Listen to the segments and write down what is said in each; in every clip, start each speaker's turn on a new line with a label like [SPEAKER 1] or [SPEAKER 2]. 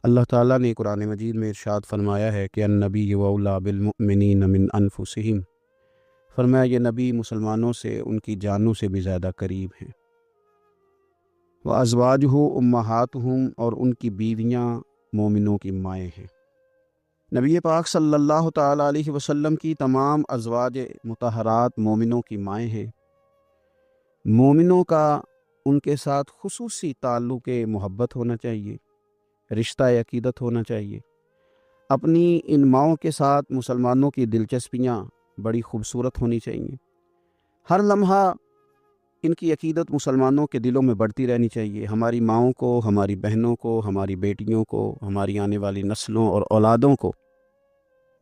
[SPEAKER 1] اللہ تعالیٰ نے قرآن مجید میں ارشاد فرمایا ہے کہ النبی اولی بالمؤمنین من انفسہم، فرمایا یہ نبی مسلمانوں سے ان کی جانوں سے بھی زیادہ قریب ہیں۔ وازواجہ امہاتہم، اور ان کی بیویاں مومنوں کی مائیں ہیں۔ نبی پاک صلی اللہ تعالیٰ علیہ وسلم کی تمام ازواج مطہرات مومنوں کی مائیں ہیں۔ مومنوں کا ان کے ساتھ خصوصی تعلق محبت ہونا چاہیے، رشتہ عقیدت ہونا چاہیے۔ اپنی ان ماؤں کے ساتھ مسلمانوں کی دلچسپیاں بڑی خوبصورت ہونی چاہیے۔ ہر لمحہ ان کی عقیدت مسلمانوں کے دلوں میں بڑھتی رہنی چاہیے۔ ہماری ماؤں کو، ہماری بہنوں کو، ہماری بیٹیوں کو، ہماری آنے والی نسلوں اور اولادوں کو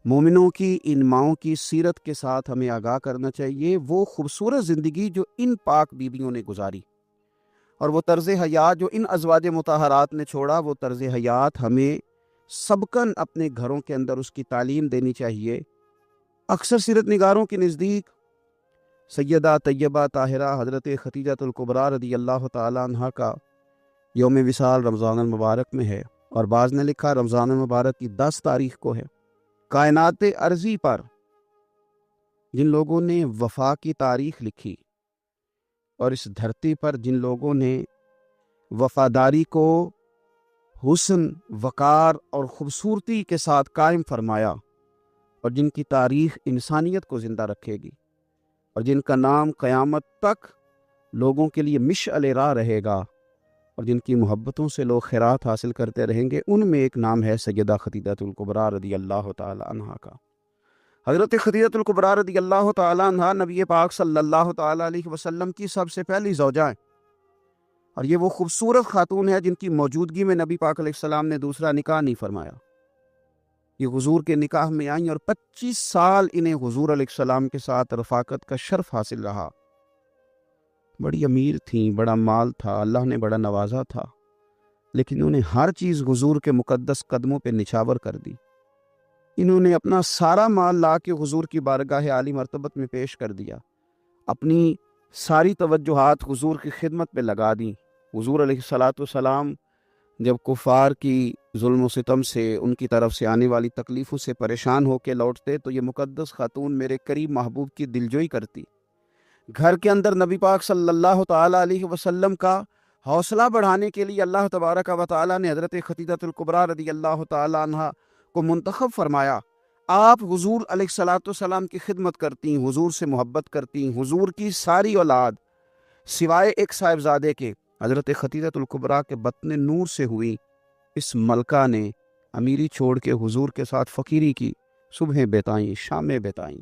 [SPEAKER 1] مومنوں کی ان ماؤں کی سیرت کے ساتھ ہمیں آگاہ کرنا چاہیے۔ وہ خوبصورت زندگی جو ان پاک بیویوں نے گزاری اور وہ طرز حیات جو ان ازواج مطہرات نے چھوڑا، وہ طرز حیات ہمیں سبکن اپنے گھروں کے اندر اس کی تعلیم دینی چاہیے۔ اکثر سیرت نگاروں کے نزدیک سیدہ طیبہ طاہرہ حضرت خدیجہ الکبریٰ رضی اللہ تعالیٰ عنہ کا یوم وصال رمضان المبارک میں ہے، اور بعض نے لکھا رمضان المبارک کی 10 تاریخ کو ہے۔ کائنات ارضی پر جن لوگوں نے وفا کی تاریخ لکھی اور اس دھرتی پر جن لوگوں نے وفاداری کو حسن، وقار اور خوبصورتی کے ساتھ قائم فرمایا، اور جن کی تاریخ انسانیت کو زندہ رکھے گی، اور جن کا نام قیامت تک لوگوں کے لیے مشعل راہ رہے گا، اور جن کی محبتوں سے لوگ خیرات حاصل کرتے رہیں گے، ان میں ایک نام ہے سیدہ خدیجہ الکبریٰ رضی اللہ تعالی عنہ کا۔ حضرت خدیجہ الکبریٰ رضی اللہ تعالی عنہ نبی پاک صلی اللہ تعالی علیہ وسلم کی سب سے پہلی زوجہ ہیں، اور یہ وہ خوبصورت خاتون ہے جن کی موجودگی میں نبی پاک علیہ السلام نے دوسرا نکاح نہیں فرمایا۔ یہ حضور کے نکاح میں آئیں اور 25 سال انہیں حضور علیہ السلام کے ساتھ رفاقت کا شرف حاصل رہا۔ بڑی امیر تھیں، بڑا مال تھا، اللہ نے بڑا نوازا تھا، لیکن انہوں نے ہر چیز حضور کے مقدس قدموں پہ نچھاور کر دی۔ انہوں نے اپنا سارا مال لا کے حضور کی بارگاہ عالی مرتبت میں پیش کر دیا، اپنی ساری توجہات حضور کی خدمت پہ لگا دیں۔ حضور علیہ السلام جب کفار کی ظلم و ستم سے، ان کی طرف سے آنے والی تکلیفوں سے پریشان ہو کے لوٹتے تو یہ مقدس خاتون میرے قریب محبوب کی دلجوئی کرتی۔ گھر کے اندر نبی پاک صلی اللہ تعالی علیہ وسلم کا حوصلہ بڑھانے کے لیے اللہ تبارک و تعالی نے حضرت خدیجہ الکبریٰ رضی اللہ تعالی عنہ کو منتخب فرمایا۔ آپ حضور علیہ السلام کی خدمت کرتی، حضور سے محبت کرتی۔ حضور کی ساری اولاد سوائے ایک صاحبزادے کے حضرت خدیجہ الکبریٰ کے بطن نور سے ہوئی۔ اس ملکہ نے امیری چھوڑ کے حضور کے ساتھ فقیری کی، صبحیں بتائیں، شامیں بتائیں۔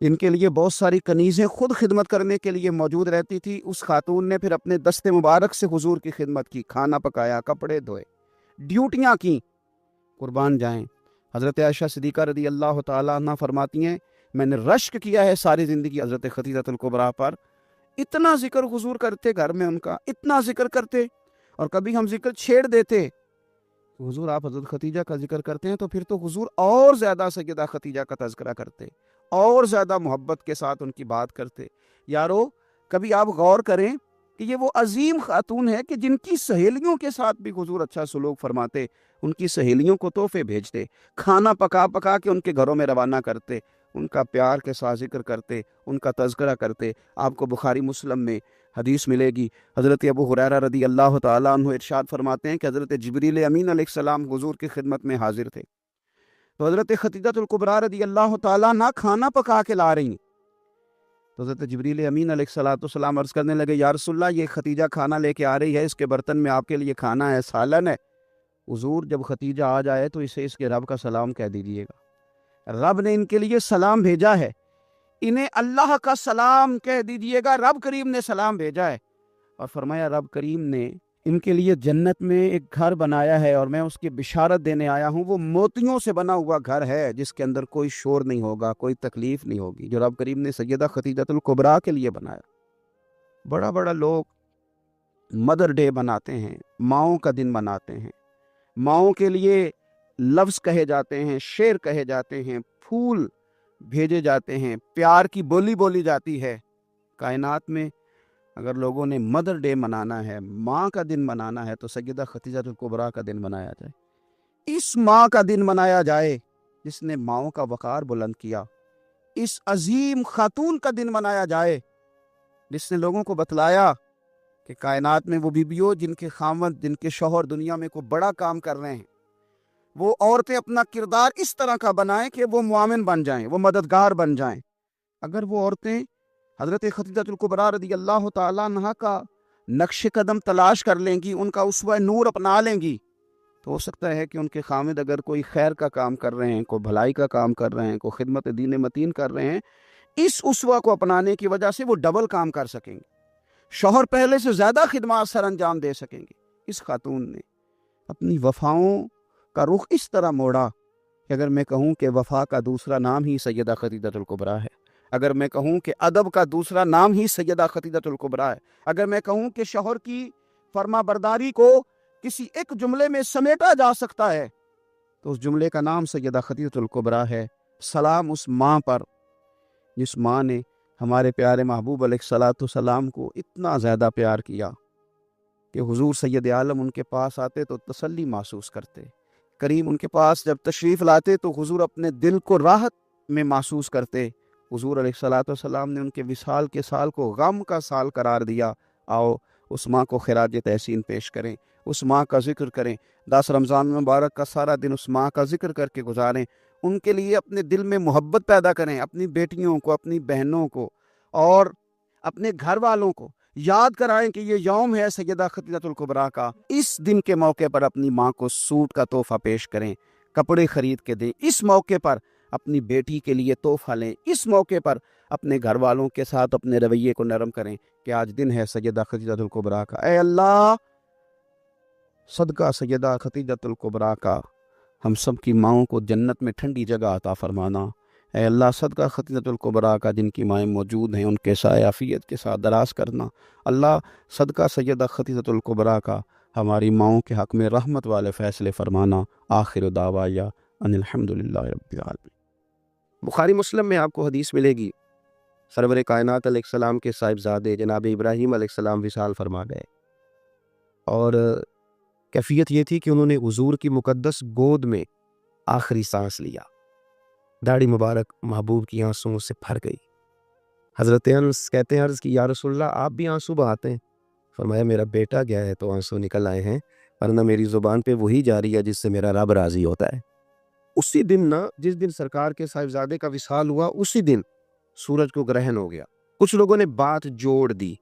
[SPEAKER 1] ان کے لیے بہت ساری کنیزیں خود خدمت کرنے کے لیے موجود رہتی تھی۔ اس خاتون نے پھر اپنے دست مبارک سے حضور کی خدمت کی، کھانا پکایا، کپڑے دھوئے، ڈیوٹیاں کی۔ قربان جائیں، حضرت عائشہ صدیقہ رضی اللہ تعالیٰ عنہ فرماتی ہیں میں نے رشک کیا ہے ساری زندگی حضرت خدیجہ الکبریٰ پر۔ اتنا ذکر حضور کرتے گھر میں ان کا، اتنا ذکر کرتے، اور کبھی ہم ذکر چھیڑ دیتے تو حضور آپ حضرت خدیجہ کا ذکر کرتے ہیں تو پھر تو حضور اور زیادہ سیدہ خدیجہ کا تذکرہ کرتے، اور زیادہ محبت کے ساتھ ان کی بات کرتے۔ یارو کبھی آپ غور کریں کہ یہ وہ عظیم خاتون ہے کہ جن کی سہیلیوں کے ساتھ بھی حضور اچھا سلوک فرماتے، ان کی سہیلیوں کو تحفے بھیجتے، کھانا پکا پکا کے ان کے گھروں میں روانہ کرتے، ان کا پیار کے ساتھ ذکر کرتے، ان کا تذکرہ کرتے۔ آپ کو بخاری مسلم میں حدیث ملے گی، حضرت ابو ہریرہ رضی اللہ تعالیٰ عنہ ارشاد فرماتے ہیں کہ حضرت جبریل امین علیہ السلام حضور کی خدمت میں حاضر تھے، تو حضرت خدیجہ الکبریٰ رضی اللہ تعالیٰ عنہ کھانا پکا کے لا رہی ہیں، تو حضرت جبریل امین علیہ السلام عرض کرنے لگے یا رسول اللہ یہ خدیجہ کھانا لے کے آ رہی ہے، اس کے برتن میں آپ کے لیے کھانا ہے، سالن ہے۔ حضور جب خدیجہ آ جائے تو اسے اس کے رب کا سلام کہہ دیجیے گا، رب نے ان کے لیے سلام بھیجا ہے، انہیں اللہ کا سلام کہہ دیجیے گا، رب کریم نے سلام بھیجا ہے۔ اور فرمایا رب کریم نے ان کے لیے جنت میں ایک گھر بنایا ہے اور میں اس کی بشارت دینے آیا ہوں، وہ موتیوں سے بنا ہوا گھر ہے جس کے اندر کوئی شور نہیں ہوگا، کوئی تکلیف نہیں ہوگی، جو رب کریم نے سیدہ خدیجہ الکبریٰ کے لیے بنایا۔ بڑا بڑا لوگ مدر ڈے مناتے ہیں، ماؤں کا دن مناتے ہیں، ماؤں کے لیے لفظ کہے جاتے ہیں، شعر کہے جاتے ہیں، پھول بھیجے جاتے ہیں، پیار کی بولی بولی جاتی ہے۔ کائنات میں اگر لوگوں نے مدر ڈے منانا ہے، ماں کا دن منانا ہے، تو سیدہ خدیجہ الکبریٰ کا دن منایا جائے۔ اس ماں کا دن منایا جائے جس نے ماؤں کا وقار بلند کیا، اس عظیم خاتون کا دن منایا جائے جس نے لوگوں کو بتلایا کہ کائنات میں وہ بیویوں جن کے خاوند، جن کے شوہر دنیا میں کوئی بڑا کام کر رہے ہیں، وہ عورتیں اپنا کردار اس طرح کا بنائیں کہ وہ معاون بن جائیں، وہ مددگار بن جائیں۔ اگر وہ عورتیں حضرت خدیجہ الکبریٰ رضی اللہ تعالیٰ عنہا کا نقش قدم تلاش کر لیں گی، ان کا اسوہ نور اپنا لیں گی، تو ہو سکتا ہے کہ ان کے خامد اگر کوئی خیر کا کام کر رہے ہیں، کوئی بھلائی کا کام کر رہے ہیں، کوئی خدمت دین متین کر رہے ہیں، اس اسوہ کو اپنانے کی وجہ سے وہ ڈبل کام کر سکیں گے، شوہر پہلے سے زیادہ خدمات سر انجام دے سکیں گے۔ اس خاتون نے اپنی وفاؤں کا رخ اس طرح موڑا کہ اگر میں کہوں کہ وفا کا دوسرا نام ہی سیدہ خدیجہ الکبریٰ ہے، اگر میں کہوں کہ ادب کا دوسرا نام ہی سیدہ خدیجہ الکبریٰ ہے، اگر میں کہوں کہ شوہر کی فرما برداری کو کسی ایک جملے میں سمیٹا جا سکتا ہے تو اس جملے کا نام سیدہ خدیجہ الکبریٰ ہے۔ سلام اس ماں پر جس ماں نے ہمارے پیارے محبوب علیہ الصلوۃ والسلام کو اتنا زیادہ پیار کیا کہ حضور سید عالم ان کے پاس آتے تو تسلی محسوس کرتے، کریم ان کے پاس جب تشریف لاتے تو حضور اپنے دل کو راحت میں محسوس کرتے۔ حضور علیہ الصلوۃ والسلام نے ان کے وصال کے سال کو غم کا سال قرار دیا۔ آؤ اس ماں کو خراج تحسین پیش کریں، اس ماں کا ذکر کریں، 10 رمضان مبارک کا سارا دن اس ماں کا ذکر کر کے گزاریں، ان کے لیے اپنے دل میں محبت پیدا کریں، اپنی بیٹیوں کو، اپنی بہنوں کو اور اپنے گھر والوں کو یاد کرائیں کہ یہ یوم ہے سیدہ خدیجہ الکبریٰ کا۔ اس دن کے موقع پر اپنی ماں کو سوٹ کا تحفہ پیش کریں، کپڑے خرید کے دیں، اس موقع پر اپنی بیٹی کے لیے تحفہ لیں، اس موقع پر اپنے گھر والوں کے ساتھ اپنے رویے کو نرم کریں کہ آج دن ہے سیدہ خدیجہ الکبریٰ کا۔ اے اللہ، صدقہ سیدہ خدیجہ الکبریٰ کا ہم سب کی ماؤں کو جنت میں ٹھنڈی جگہ عطا فرمانا۔ اے اللہ، صدقہ خدیجہ الکبریٰ کا جن کی مائیں موجود ہیں ان کے سائے عافیت کے ساتھ دراز کرنا۔ اللہ، صدقہ سیدہ خدیجہ الکبریٰ کا ہماری ماؤں کے حق میں رحمت والے فیصلے فرمانا۔ آخر دعوایا ان الحمدللہ رب العالمین۔ بخاری مسلم میں آپ کو حدیث ملے گی، سرور کائنات علیہ السلام کے صاحبزادے جناب ابراہیم علیہ السلام وصال فرما گئے، اور کیفیت یہ تھی کہ انہوں نے حضور کی مقدس گود میں آخری سانس لیا، داڑھی مبارک محبوب کی آنسوؤں سے بھر گئی۔ حضرت انس کہتے ہیں عرض کی یا رسول اللہ آپ بھی آنسو بہاتے ہیں؟ فرمایا میرا بیٹا گیا ہے تو آنسو نکل آئے ہیں، ورنہ میری زبان پہ وہی جاری ہے جس سے میرا رب راضی ہوتا ہے۔ اسی دن جس دن سرکار کے صاحبزادے کا وصال ہوا، اسی دن سورج کو گرہن ہو گیا۔ کچھ لوگوں نے بات جوڑ دی،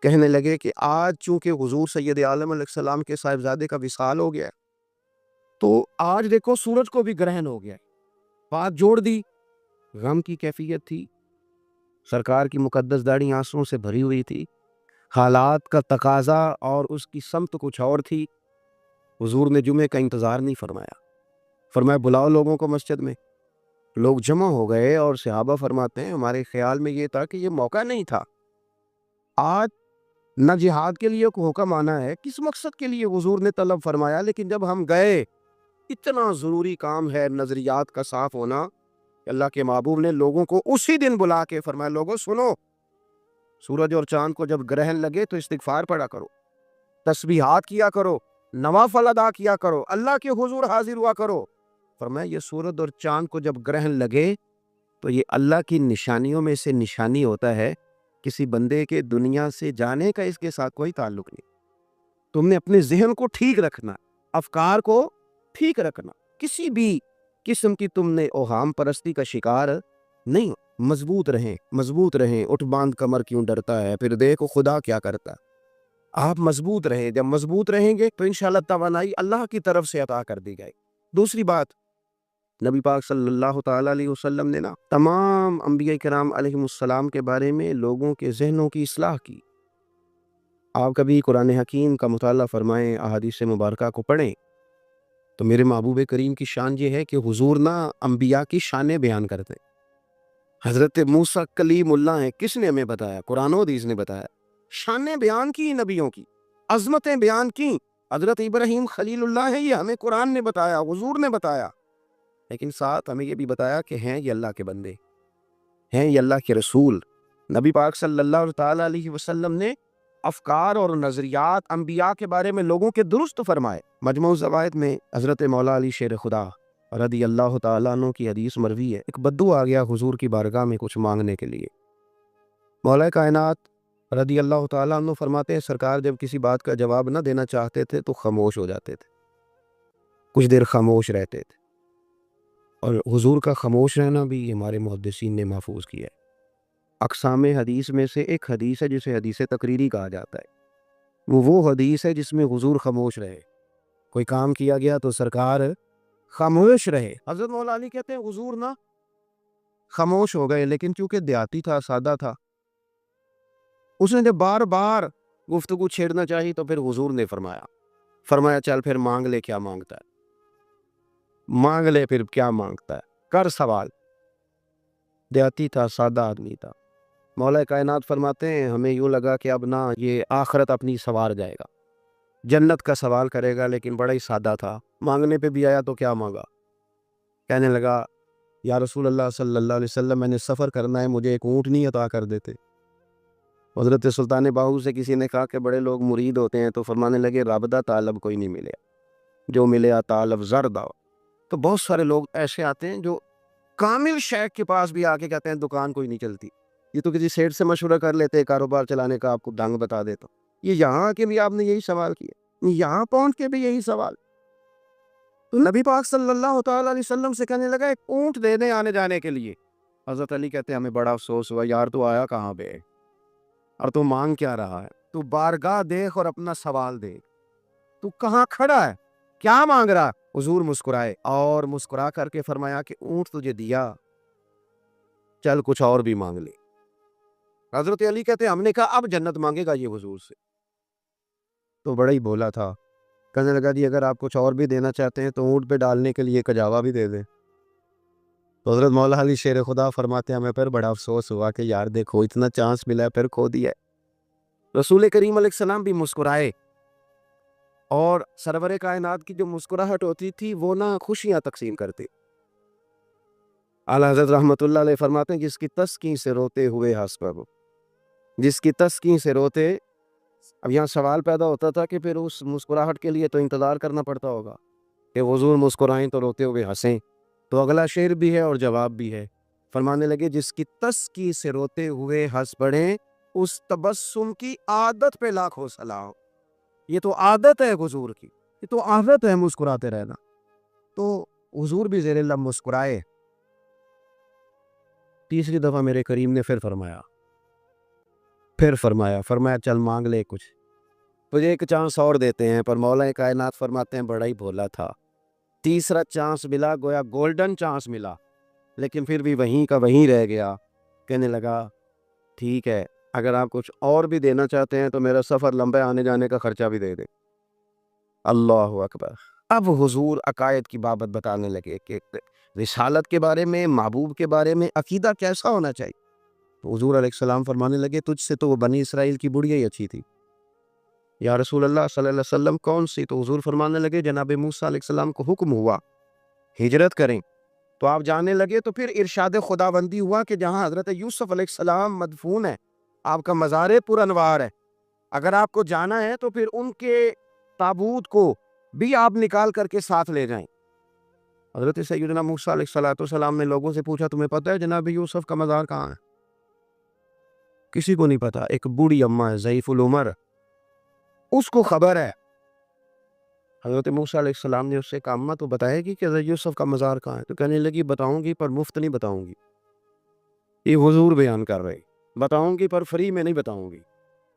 [SPEAKER 1] کہنے لگے کہ آج چونکہ حضور سید عالم علیہ السلام کے صاحبزادے کا وصال ہو گیا تو آج دیکھو سورج کو بھی گرہن ہو گیا۔ بات جوڑ دی، غم کی کیفیت تھی، سرکار کی مقدس داڑھی آنسوؤں سے بھری ہوئی تھی، حالات کا تقاضا اور اس کی سمت کچھ اور تھی۔ حضور نے جمعے کا انتظار نہیں فرمایا، فرمایا بلاؤ لوگوں کو مسجد میں۔ لوگ جمع ہو گئے اور صحابہ فرماتے ہیں ہمارے خیال میں یہ تھا کہ یہ موقع نہیں تھا، آج نہ جہاد کے لیے کوئی حکم آنا ہے، کس مقصد کے لیے حضور نے طلب فرمایا، لیکن جب ہم گئے اتنا ضروری کام ہے نظریات کا صاف ہونا، اللہ کے محبوب نے لوگوں کو اسی دن بلا کے فرمایا لوگوں سنو، سورج اور چاند کو جب گرہن لگے تو استغفار پڑھا کرو، تسبیحات کیا کرو، نوافل ادا کیا کرو، اللہ کے حضور حاضر ہوا کرو۔ فرمایا یہ سورج اور چاند کو جب گرہن لگے تو یہ اللہ کی نشانیوں میں سے نشانی ہوتا ہے، کسی بندے کے دنیا سے جانے کا اس کے ساتھ کوئی تعلق نہیں۔ تم نے اپنے ذہن کو ٹھیک رکھنا، افکار کو ٹھیک رکھنا، کسی بھی قسم کی تم نے اوہام پرستی کا شکار نہیں ہو۔ مضبوط رہیں، مضبوط رہیں، اٹھ باندھ کمر کیوں ڈرتا ہے، پھر دیکھو خدا کیا کرتا ہے۔ آپ مضبوط رہیں، جب مضبوط رہیں گے تو انشاءاللہ توانائی اللہ کی طرف سے عطا کر دی جائے۔ دوسری بات، نبی پاک صلی اللہ تعالیٰ علیہ وسلم نے تمام انبیاء کرام علیہ السلام کے بارے میں لوگوں کے ذہنوں کی اصلاح کی۔ آپ کبھی قرآن حکیم کا مطالعہ فرمائیں، احادیث مبارکہ کو پڑھیں تو میرے محبوب کریم کی شان یہ ہے کہ حضور انبیاء کی شانیں بیان کرتے۔ حضرت موسیٰ کلیم اللہ ہیں، کس نے ہمیں بتایا؟ قرآن و حدیث نے بتایا۔ شانیں بیان کی نبیوں کی، عظمتیں بیان کی۔ حضرت ابراہیم خلیل اللہ ہے، یہ ہمیں قرآن نے بتایا، حضور نے بتایا، لیکن ساتھ ہمیں یہ بھی بتایا کہ ہیں یہ اللہ کے بندے، ہیں یہ اللہ کے رسول۔ نبی پاک صلی اللہ تعالیٰ علیہ وسلم نے
[SPEAKER 2] افکار اور نظریات انبیاء کے بارے میں لوگوں کے درست فرمائے۔ مجموع الزوائد میں حضرت مولا علی شیر خدا رضی اللہ تعالیٰ عنہ کی حدیث مروی ہے، ایک بدو آ گیا حضور کی بارگاہ میں کچھ مانگنے کے لیے۔ مولا کائنات رضی اللہ تعالیٰ عنہ فرماتے ہیں سرکار جب کسی بات کا جواب نہ دینا چاہتے تھے تو خاموش ہو جاتے تھے، کچھ دیر خاموش رہتے تھے، اور حضور کا خاموش رہنا بھی ہمارے محدثین نے محفوظ کیا ہے۔ اقسام حدیث میں سے ایک حدیث ہے جسے حدیث تقریری کہا جاتا ہے، وہ حدیث ہے جس میں حضور خاموش رہے، کوئی کام کیا گیا تو سرکار خاموش رہے۔ حضرت مولا علی کہتے ہیں حضور نہ خاموش ہو گئے، لیکن چونکہ دیہاتی تھا، سادہ تھا، اس نے جب بار بار گفتگو چھیڑنا چاہی تو پھر حضور نے فرمایا چل پھر مانگ لے کیا مانگتا ہے، مانگ لے پھر کیا مانگتا ہے، کر سوال۔ دیہاتی تھا، سادہ آدمی تھا۔ مولا کائنات فرماتے ہیں ہمیں یوں لگا کہ اب نہ یہ آخرت اپنی سوار جائے گا، جنت کا سوال کرے گا، لیکن بڑا ہی سادہ تھا۔ مانگنے پہ بھی آیا تو کیا مانگا، کہنے لگا یا رسول اللہ صلی اللہ علیہ وسلم میں نے سفر کرنا ہے، مجھے ایک اونٹنی عطا کر دیتے۔ حضرت سلطان باہو سے کسی نے کہا کہ بڑے لوگ مرید ہوتے ہیں، تو فرمانے لگے رابطہ طالب کوئی نہیں ملے، جو ملے طالب زردہ۔ تو بہت سارے لوگ ایسے آتے ہیں جو کامل شیخ کے پاس بھی آ کے کہتے ہیں دکان کوئی نہیں چلتی، یہ تو کسی سیٹ سے مشورہ کر لیتے ہیں کاروبار چلانے کا، آپ کو ڈھنگ بتا دیتا ہوں۔ یہ یہاں آ کے بھی آپ نے یہی سوال کیا، یہاں پہنچ کے بھی یہی سوال۔ تو نبی پاک صلی اللہ تعالیٰ علیہ وسلم سے کہنے لگا ایک اونٹ دے دیں آنے جانے کے لیے۔ حضرت علی کہتے ہیں ہمیں بڑا افسوس ہوا، یار تو آیا کہاں پہ اور تو مانگ کیا رہا ہے، تو بارگاہ دیکھ اور اپنا سوال دیکھ، تو کہاں کھڑا ہے، کیا مانگ رہا۔ حضور مسکرائے اور مسکرا کر کے فرمایا کہ اونٹ تجھے دیا، چل کچھ اور بھی مانگ لے۔ حضرت علی کہتے ہیں ہم نے کہا اب جنت مانگے گا یہ حضور سے، تو بڑا ہی بولا تھا، کہنے لگا جی اگر آپ کچھ اور بھی دینا چاہتے ہیں تو اونٹ پہ ڈالنے کے لیے کجاوا بھی دے دیں۔ تو حضرت مولا علی شیر خدا فرماتے ہیں ہمیں پھر بڑا افسوس ہوا کہ یار دیکھو اتنا چانس ملا ہے پھر کھو دیا ہے۔ رسول کریم علیہ السلام بھی مسکرائے، اور سرور کائنات کی جو مسکراہٹ ہوتی تھی وہ نہ خوشیاں تقسیم کرتے۔ اعلیٰ حضرت رحمۃ اللہ علیہ فرماتے ہیں جس کی تسکین سے روتے ہوئے ہنس پڑو، جس کی تسکین سے روتے۔ اب یہاں سوال پیدا ہوتا تھا کہ پھر اس مسکراہٹ کے لیے تو انتظار کرنا پڑتا ہوگا کہ حضور مسکرائیں تو روتے ہوئے ہنسیں، تو اگلا شعر بھی ہے اور جواب بھی ہے۔ فرمانے لگے جس کی تسکی سے روتے ہوئے ہنس پڑیں، اس تبسم کی عادت پہ لاکھوں سلام۔ یہ تو عادت ہے حضور کی، یہ تو عادت ہے مسکراتے رہنا۔ تو حضور بھی زیر لب مسکرائے۔ تیسری دفعہ میرے کریم نے پھر فرمایا چل مانگ لے کچھ، تجھے ایک چانس اور دیتے ہیں۔ پر مولا کائنات فرماتے ہیں بڑا ہی بھولا تھا، تیسرا چانس ملا، گویا گولڈن چانس ملا، لیکن پھر بھی وہیں کا وہیں رہ گیا۔ کہنے لگا ٹھیک ہے اگر آپ کچھ اور بھی دینا چاہتے ہیں تو میرا سفر لمبا آنے جانے کا خرچہ بھی دے دیں۔ اللہ اکبر۔ اب حضور عقائد کی بابت بتانے لگے کہ رسالت کے بارے میں، محبوب کے بارے میں عقیدہ کیسا ہونا چاہیے۔ تو حضور علیہ السلام فرمانے لگے تجھ سے تو وہ بنی اسرائیل کی بڑھیا ہی اچھی تھی یا رسول اللہ صلی اللہ علیہ وسلم، کون سی؟ تو حضور فرمانے لگے جناب موسیٰ علیہ السلام کو حکم ہوا ہجرت کریں تو آپ جانے لگے، تو پھر ارشاد خداوندی ہوا کہ جہاں حضرت یوسف علیہ السلام مدفون ہے، آپ کا مزار پر انوار ہے، اگر آپ کو جانا ہے تو پھر ان کے تابوت کو بھی آپ نکال کر کے ساتھ لے جائیں۔ حضرت سیدنا موسیٰ علیہ السلام نے لوگوں سے پوچھا تمہیں پتہ ہے جناب یوسف کا مزار کہاں ہے؟ کسی کو نہیں پتا۔ ایک بوڑھی اماں ہے ضعیف العمر، اس کو خبر ہے۔ حضرت موسیٰ علیہ السلام نے اس سے کہا اماں تو بتائے گی کہ حضرت یوسف کا مزار کہاں ہے؟ تو کہنے لگی بتاؤں گی پر مفت نہیں بتاؤں گی، یہ حضور بیان کر رہے، بتاؤں گی پر فری میں نہیں بتاؤں گی،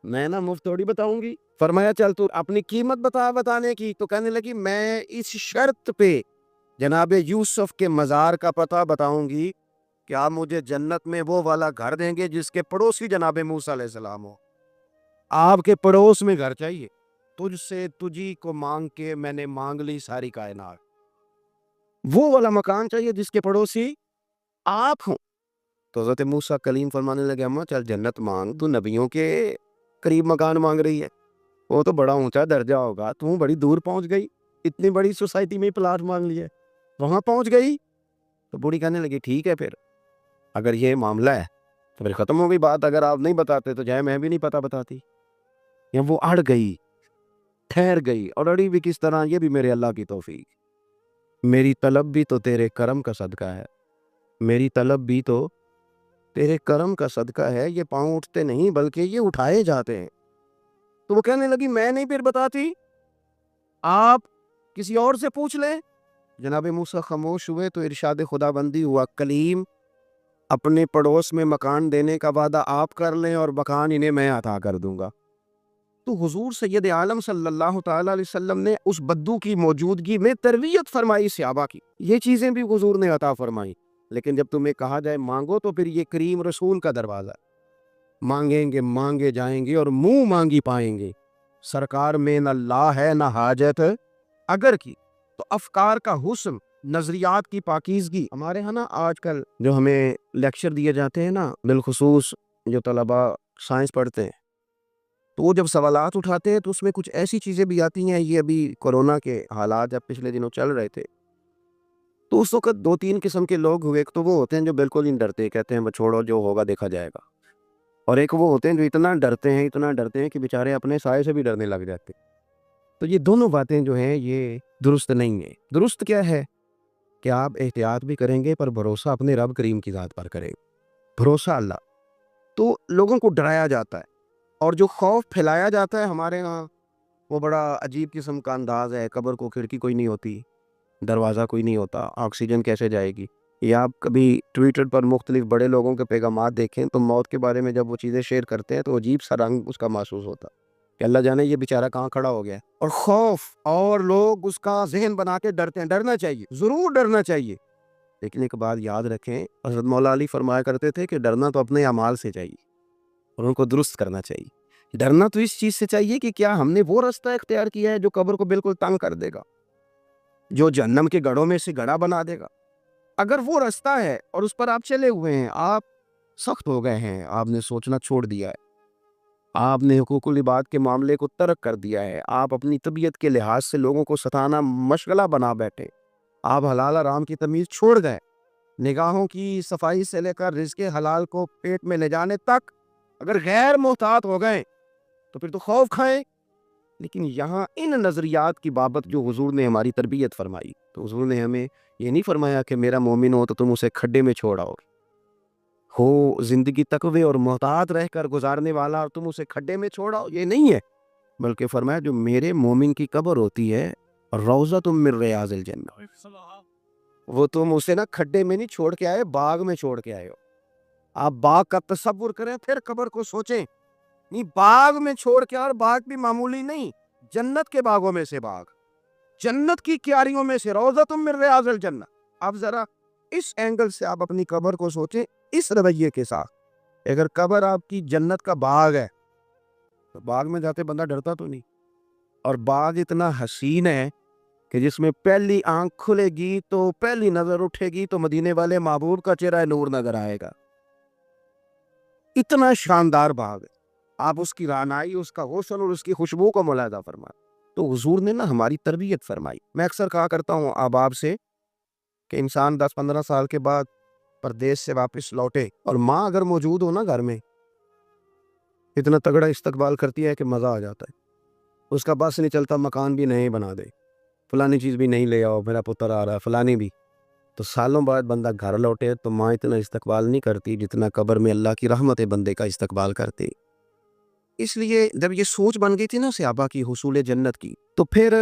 [SPEAKER 2] میں نہ مفت تھوڑی بتاؤں گی۔ فرمایا چل تو اپنی قیمت بتا بتانے کی، تو کہنے لگی میں اس شرط پہ جناب یوسف کے مزار کا پتہ بتاؤں گی کہ آپ مجھے جنت میں وہ والا گھر دیں گے جس کے پڑوسی جناب موسیٰ علیہ السلام ہو۔ آپ کے پڑوس میں گھر چاہیے، تجھ سے تجھی کو مانگ کے میں نے مانگ لی ساری کائنات، وہ والا مکان چاہیے جس کے پڑوسی آپ ہوں۔ تو حضرت موسیٰ کلیم فرمانے لگے اماں چل جنت مانگ، تو نبیوں کے قریب مکان مانگ رہی ہے، وہ تو بڑا اونچا درجہ ہوگا، تو بڑی دور پہنچ گئی، اتنی بڑی سوسائٹی میں پلاٹ مانگ لیا، وہاں پہنچ گئی۔ تو بوڑھی کہنے لگی ٹھیک ہے پھر اگر یہ معاملہ ہے تو پھر ختم ہو گئی بات، اگر آپ نہیں بتاتے تو جائے میں بھی نہیں پتہ بتاتی۔ یا وہ اڑ گئی، ٹھہر گئی، اور اڑی بھی کس طرح، یہ بھی میرے اللہ کی توفیق، میری طلب بھی تو تیرے کرم کا صدقہ ہے، میری طلب بھی تو تیرے کرم کا صدقہ ہے، یہ پاؤں اٹھتے نہیں بلکہ یہ اٹھائے جاتے ہیں۔ تو وہ کہنے لگی میں نہیں پھر بتاتی، آپ کسی اور سے پوچھ لیں۔ جناب موسیٰ خاموش ہوئے تو ارشاد خدا بندی ہوا، کلیم اپنے پڑوس میں مکان دینے کا وعدہ آپ کر لیں اور مکان انہیں میں عطا کر دوں گا۔ تو حضور سید عالم صلی اللہ تعالی علیہ وسلم نے اس بدو کی موجودگی میں تربیت فرمائی صحابہ کی، یہ چیزیں بھی حضور نے عطا فرمائی۔ لیکن جب تمہیں کہا جائے مانگو تو پھر یہ کریم رسول کا دروازہ ہے، مانگیں گے مانگے جائیں گے اور منہ مانگی پائیں گے۔ سرکار میں نہ لا ہے نہ حاجت اگر کی، تو افکار کا حسن، نظریات کی پاکیزگی۔ ہمارے ہاں نا آج کل جو ہمیں لیکچر دیے جاتے ہیں نا، بالخصوص جو طلباء سائنس پڑھتے ہیں، تو وہ جب سوالات اٹھاتے ہیں تو اس میں کچھ ایسی چیزیں بھی آتی ہیں، یہ ابھی کورونا کے حالات جب پچھلے دنوں چل رہے تھے تو اس وقت 2-3 قسم کے لوگ ہوئے۔ ایک تو وہ ہوتے ہیں جو بالکل نہیں ڈرتے، کہتے ہیں بس چھوڑو، جو ہوگا دیکھا جائے گا، اور ایک وہ ہوتے ہیں جو اتنا ڈرتے ہیں کہ بیچارے اپنے سائے سے بھی ڈرنے لگ جاتے۔ تو یہ دونوں باتیں جو ہیں یہ درست نہیں ہیں۔ درست کیا ہے کہ آپ احتیاط بھی کریں گے پر بھروسہ اپنے رب کریم کی ذات پر کریں، بھروسہ اللہ۔ تو لوگوں کو ڈرایا جاتا ہے، اور جو خوف پھیلایا جاتا ہے ہمارے ہاں وہ بڑا عجیب قسم کا انداز ہے۔ قبر کو کھڑکی کوئی نہیں ہوتی، دروازہ کوئی نہیں ہوتا، آکسیجن کیسے جائے گی؟ یا آپ کبھی ٹویٹر پر مختلف بڑے لوگوں کے پیغامات دیکھیں تو موت کے بارے میں جب وہ چیزیں شیئر کرتے ہیں تو عجیب سا رنگ اس کا محسوس ہوتا کہ اللہ جانے یہ بیچارہ کہاں کھڑا ہو گیا، اور خوف، اور لوگ اس کا ذہن بنا کے ڈرتے ہیں۔ ڈرنا چاہیے، ضرور ڈرنا چاہیے، لیکن ایک بات یاد رکھیں، حضرت مولا علی فرمایا کرتے تھے کہ ڈرنا تو اپنے اعمال سے چاہیے اور ان کو درست کرنا چاہیے۔ ڈرنا تو اس چیز سے چاہیے کہ کیا ہم نے وہ راستہ اختیار کیا ہے جو قبر کو بالکل تنگ کر دے گا، جو جہنم کے گڑھوں میں سے گڑھا بنا دے گا۔ اگر وہ راستہ ہے اور اس پر آپ چلے ہوئے ہیں، آپ سخت ہو گئے ہیں، آپ نے سوچنا چھوڑ دیا ہے، آپ نے حقوق العباد کے معاملے کو ترک کر دیا ہے، آپ اپنی طبیعت کے لحاظ سے لوگوں کو ستانا مشغلہ بنا بیٹھے، آپ حلال حرام کی تمیز چھوڑ گئے، نگاہوں کی صفائی سے لے کر رزق حلال کو پیٹ میں لے جانے تک اگر غیر محتاط ہو گئے تو پھر تو خوف کھائیں۔ لیکن یہاں ان نظریات کی بابت جو حضور نے ہماری تربیت فرمائی، تو حضور نے ہمیں یہ نہیں فرمایا کہ میرا مومن ہو تو تم اسے کھڈے میں چھوڑاؤ، ہو زندگی تقوی اور محتاط رہ کر گزارنے والا اور تم اسے کھڈے میں چھوڑاؤ، یہ نہیں ہے، بلکہ فرمایا جو میرے مومن کی قبر ہوتی ہے روضۃ من ریاض الجنہ، وہ تم اسے نا کھڈے میں نہیں چھوڑ کے آئے، باغ میں چھوڑ کے آئے ہو۔ آپ باغ کا تصور کریں پھر قبر کو سوچیں، نہیں باغ میں چھوڑ کے، اور باغ بھی معمولی نہیں، جنت کے باغوں میں سے باغ، جنت کی کیاریوں میں سے، روضۃ من ریاض الجنہ۔ آپ ذرا اس اینگل سے آپ اپنی قبر کو سوچیں، اس رویے کے ساتھ۔ اگر قبر آپ کی جنت کا باغ ہے تو باغ میں جاتے بندہ ڈرتا تو نہیں، اور باغ اتنا حسین ہے کہ جس میں پہلی آنکھ کھلے گی تو پہلی نظر اٹھے گی تو مدینے والے محبوب کا چہرہ نور نظر آئے گا، اتنا شاندار باغ ہے۔ آپ اس کی رعنائی، اس کا حسن اور اس کی خوشبو کو ملاحظہ فرمائیں۔ تو حضور نے نا ہماری تربیت فرمائی۔ میں اکثر کہا کرتا ہوں احباب سے کہ انسان 10-15 سال کے بعد پردیس سے واپس لوٹے اور ماں اگر موجود ہو نا گھر میں، اتنا تگڑا استقبال کرتی ہے کہ مزہ آ جاتا ہے، اس کا بس نہیں چلتا، مکان بھی نئے بنا دے، فلانی چیز بھی نہیں لے آؤ، میرا پتر آ رہا ہے، فلانی بھی۔ تو سالوں بعد بندہ گھر لوٹے تو ماں اتنا استقبال نہیں کرتی جتنا قبر میں اللہ کی رحمت بندے کا استقبال کرتی۔ اس لیے جب یہ سوچ بن گئی تھی نا صحابہ کی حصول جنت کی، تو پھر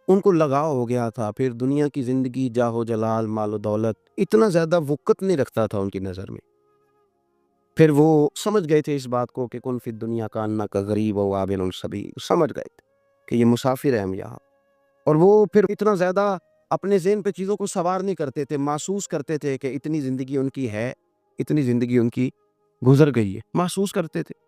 [SPEAKER 2] ان کو لگاؤ ہو گیا تھا، پھر دنیا کی زندگی، جاہ و جلال، مال و دولت اتنا زیادہ وقت نہیں رکھتا تھا ان کی نظر میں۔ پھر وہ سمجھ گئے تھے اس بات کو کہ کن فی الدنیا کا انّا کا غریب و عابر السبیل، سمجھ گئے تھے کہ یہ مسافر ہیں ہم یہاں، اور وہ پھر اتنا زیادہ اپنے ذہن پہ چیزوں کو سوار نہیں کرتے تھے، محسوس کرتے تھے کہ اتنی زندگی ان کی ہے، اتنی زندگی ان کی گزر گئی ہے، محسوس کرتے تھے۔